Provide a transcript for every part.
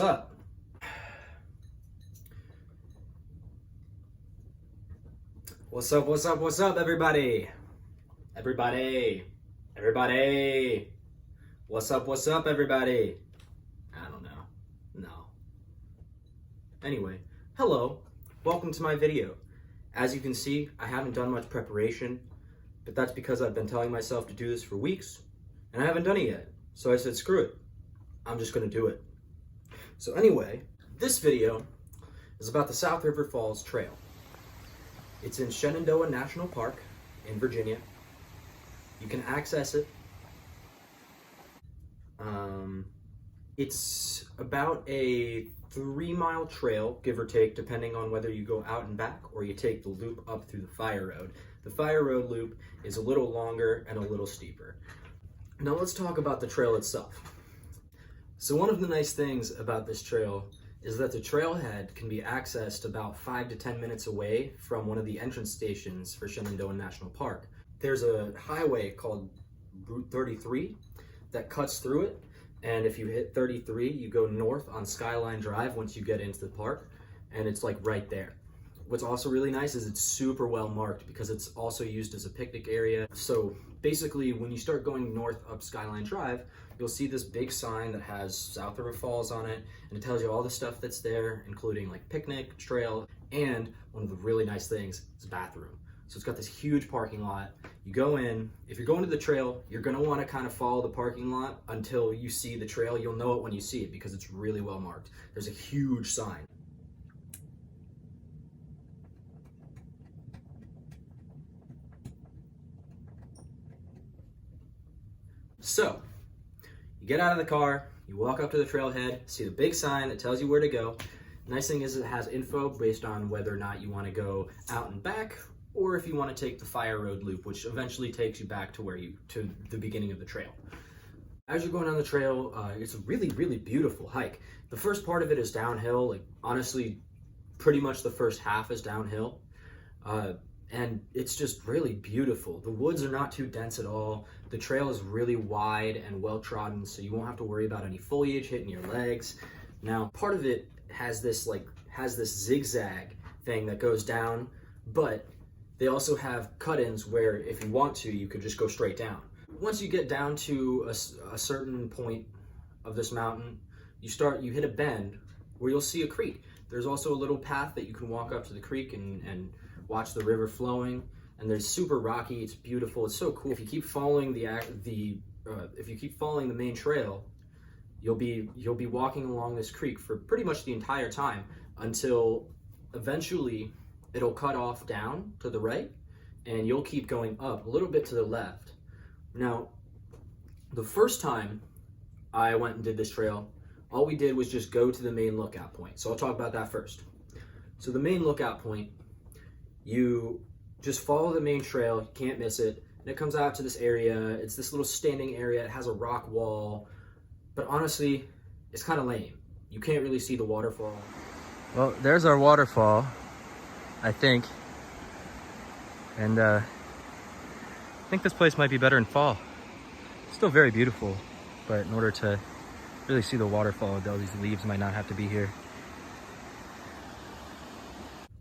What's up? What's up, what's up, what's up, everybody? Everybody. What's up, everybody? I don't know. No. Anyway, hello. Welcome to my video. As you can see, I haven't done much preparation, but that's because I've been telling myself to do this for weeks, and I haven't done it yet. So I said, screw it. I'm just gonna do it. So anyway, this video is about the South River Falls Trail. It's in Shenandoah National Park in Virginia. You can access it. It's about a 3-mile trail, give or take, depending on whether you go out and back or you take the loop up through the fire road. The fire road loop is a little longer and a little steeper. Now let's talk about the trail itself. So one of the nice things about this trail is that the trailhead can be accessed about 5 to 10 minutes away from one of the entrance stations for Shenandoah National Park. There's a highway called Route 33 that cuts through it, and if you hit 33, you go north on Skyline Drive once you get into the park, and it's like right there. What's also really nice is it's super well marked because it's also used as a picnic area. So basically, when you start going north up Skyline Drive, you'll see this big sign that has South River Falls on it, and it tells you all the stuff that's there, including like picnic, trail, and one of the really nice things is a bathroom. So it's got this huge parking lot. You go in, if you're going to the trail, you're gonna wanna kind of follow the parking lot until you see the trail. You'll know it when you see it because it's really well marked. There's a huge sign. So, you get out of the car, you walk up to the trailhead, see the big sign that tells you where to go. The nice thing is it has info based on whether or not you want to go out and back, or if you want to take the fire road loop, which eventually takes you back to the beginning of the trail. As you're going down the trail, it's a really, really beautiful hike. The first part of it is downhill, like honestly, pretty much the first half is downhill. And it's just really beautiful. The woods are not too dense at all. The trail is really wide and well trodden, so you won't have to worry about any foliage hitting your legs. Now, part of it has this zigzag thing that goes down, but they also have cut-ins where if you want to, you could just go straight down. Once you get down to a certain point of this mountain, you hit a bend where you'll see a creek. There's also a little path that you can walk up to the creek and watch the river flowing, and there's super rocky. It's beautiful. It's so cool. If you keep following the main trail, you'll be walking along this creek for pretty much the entire time until eventually it'll cut off down to the right, and you'll keep going up a little bit to the left. Now, the first time I went and did this trail, all we did was just go to the main lookout point. So I'll talk about that first. So the main lookout point, you just follow the main trail, you can't miss it, and it comes out to this area. It's this little standing area, it has a rock wall, but honestly, it's kind of lame. You can't really see the waterfall. Well, there's our waterfall, I think, and I think this place might be better in fall. It's still very beautiful, but in order to really see the waterfall, all these leaves might not have to be here.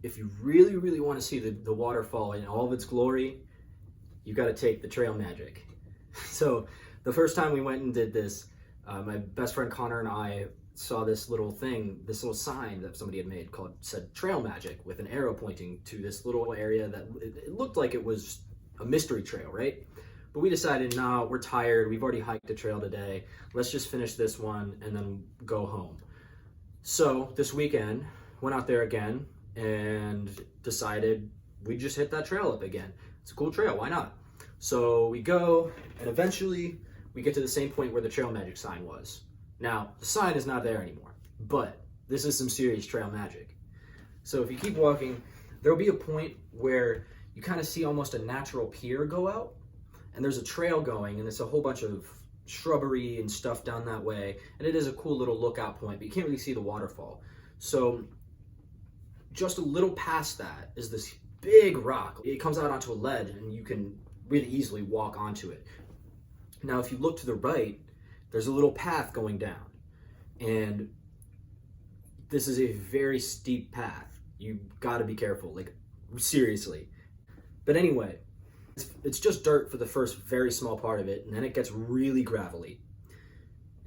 If you really, really want to see the waterfall in all of its glory, you got to take the trail magic. So the first time we went and did this, my best friend Connor and I saw this little sign that somebody had made said trail magic with an arrow pointing to this little area that it looked like it was a mystery trail, right? But we decided, no, we're tired. We've already hiked the trail today. Let's just finish this one and then go home. So this weekend, went out there again and decided we'd just hit that trail up again. It's a cool trail, why not? So we go, and eventually we get to the same point where the trail magic sign was. Now, the sign is not there anymore, but this is some serious trail magic. So if you keep walking, there'll be a point where you kind of see almost a natural pier go out, and there's a trail going, and it's a whole bunch of shrubbery and stuff down that way, and it is a cool little lookout point, but you can't really see the waterfall. So just a little past that is this big rock. It comes out onto a ledge, and you can really easily walk onto it. Now, if you look to the right, there's a little path going down, and this is a very steep path. You gotta be careful, like seriously. But anyway, it's just dirt for the first very small part of it, and then it gets really gravelly.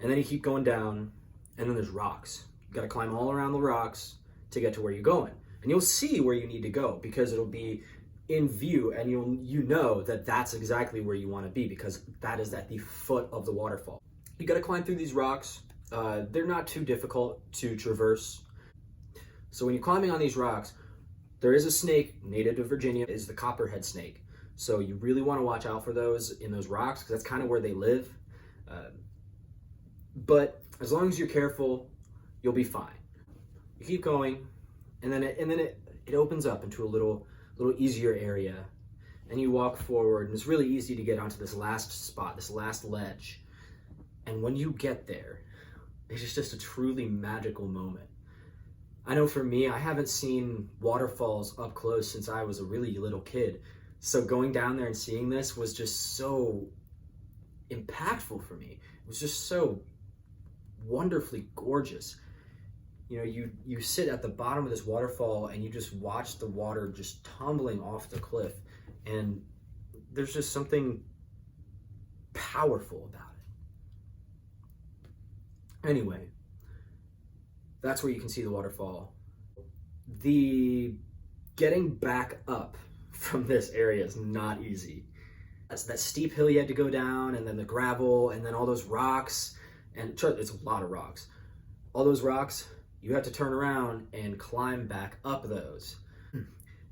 And then you keep going down, and then there's rocks. You gotta climb all around the rocks to get to where you're going. And you'll see where you need to go because it'll be in view, and you know that that's exactly where you want to be because that is at the foot of the waterfall. You got to climb through these rocks. They're not too difficult to traverse. So when you're climbing on these rocks, there is a snake native to Virginia, is the copperhead snake. So you really want to watch out for those in those rocks because that's kind of where they live. But as long as you're careful, you'll be fine. You keep going, and then it opens up into a little easier area, and you walk forward, and it's really easy to get onto this last spot, this last ledge. And when you get there, it's just a truly magical moment. I know for me, I haven't seen waterfalls up close since I was a really little kid. So going down there and seeing this was just so impactful for me. It was just so wonderfully gorgeous. You know, you sit at the bottom of this waterfall and you just watch the water just tumbling off the cliff, and there's just something powerful about it. Anyway, that's where you can see the waterfall. The getting back up from this area is not easy. That's that steep hill you had to go down, and then the gravel, and then all those rocks, and it's a lot of rocks. All those rocks, you have to turn around and climb back up those.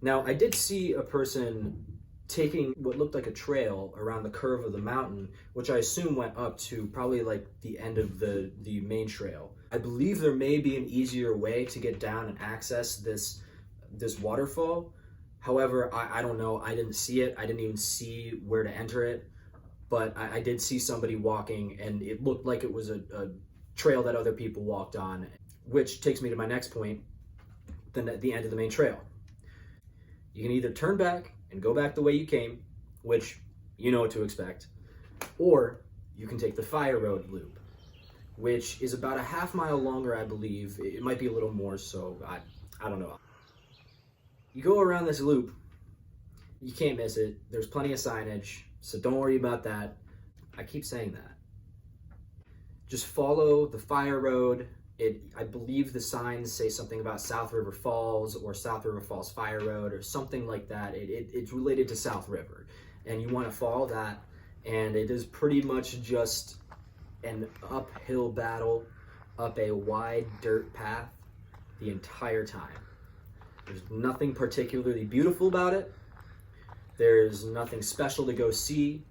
Now, I did see a person taking what looked like a trail around the curve of the mountain, which I assume went up to probably like the end of the main trail. I believe there may be an easier way to get down and access this waterfall. However, I don't know. I didn't see it. I didn't even see where to enter it. But I did see somebody walking, and it looked like it was a trail that other people walked on, which takes me to my next point, then at the end of the main trail. You can either turn back and go back the way you came, which you know what to expect, or you can take the Fire Road loop, which is about a half-mile longer, I believe. It might be a little more, so I don't know. You go around this loop, you can't miss it. There's plenty of signage, so don't worry about that. I keep saying that. Just follow the Fire Road. I believe the signs say something about South River Falls or South River Falls Fire Road or something like that. It's related to South River, and you want to follow that, and it is pretty much just an uphill battle up a wide dirt path the entire time. There's nothing particularly beautiful about it. There's nothing special to go see.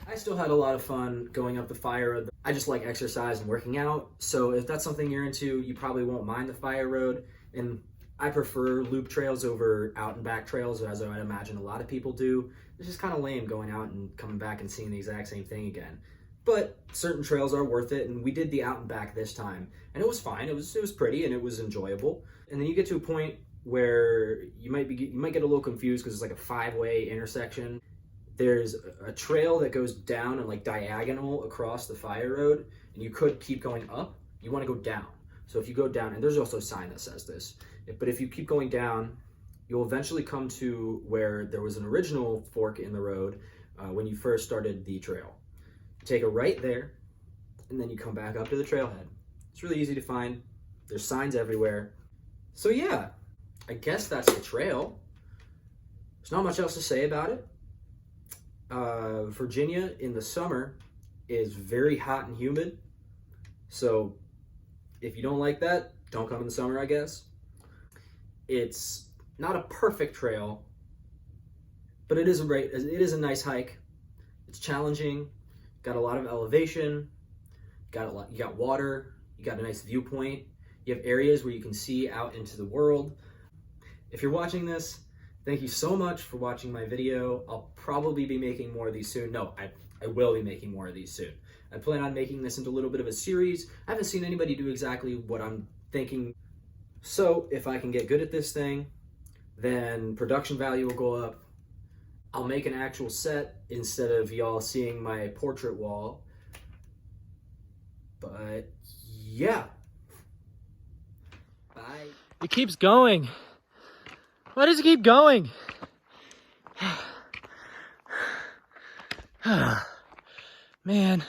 I still had a lot of fun going up the Fire Road. I just like exercise and working out, so if that's something you're into, you probably won't mind the Fire Road. And I prefer loop trails over out and back trails, as I imagine a lot of people do. It's just kind of lame going out and coming back and seeing the exact same thing again. But certain trails are worth it, and we did the out and back this time, and it was fine. It was pretty, and it was enjoyable. And then you get to a point where you might get a little confused because it's like a 5-way intersection. There's a trail that goes down and like diagonal across the Fire Road, and you could keep going up. You want to go down. So if you go down, and there's also a sign that says this, but if you keep going down, you'll eventually come to where there was an original fork in the road when you first started the trail. Take a right there, and then you come back up to the trailhead. It's really easy to find. There's signs everywhere. So yeah, I guess that's the trail. There's not much else to say about it. Virginia in the summer is very hot and humid. So if you don't like that, don't come in the summer, I guess. It's not a perfect trail, but it is a nice hike. It's challenging. Got a lot of elevation, you got water, you got a nice viewpoint, you have areas where you can see out into the world. If you're watching this, thank you so much for watching my video. I'll probably be making more of these soon. No, I will be making more of these soon. I plan on making this into a little bit of a series. I haven't seen anybody do exactly what I'm thinking. So if I can get good at this thing, then production value will go up. I'll make an actual set instead of y'all seeing my portrait wall. But yeah. Bye. It keeps going. Why does it keep going? Man.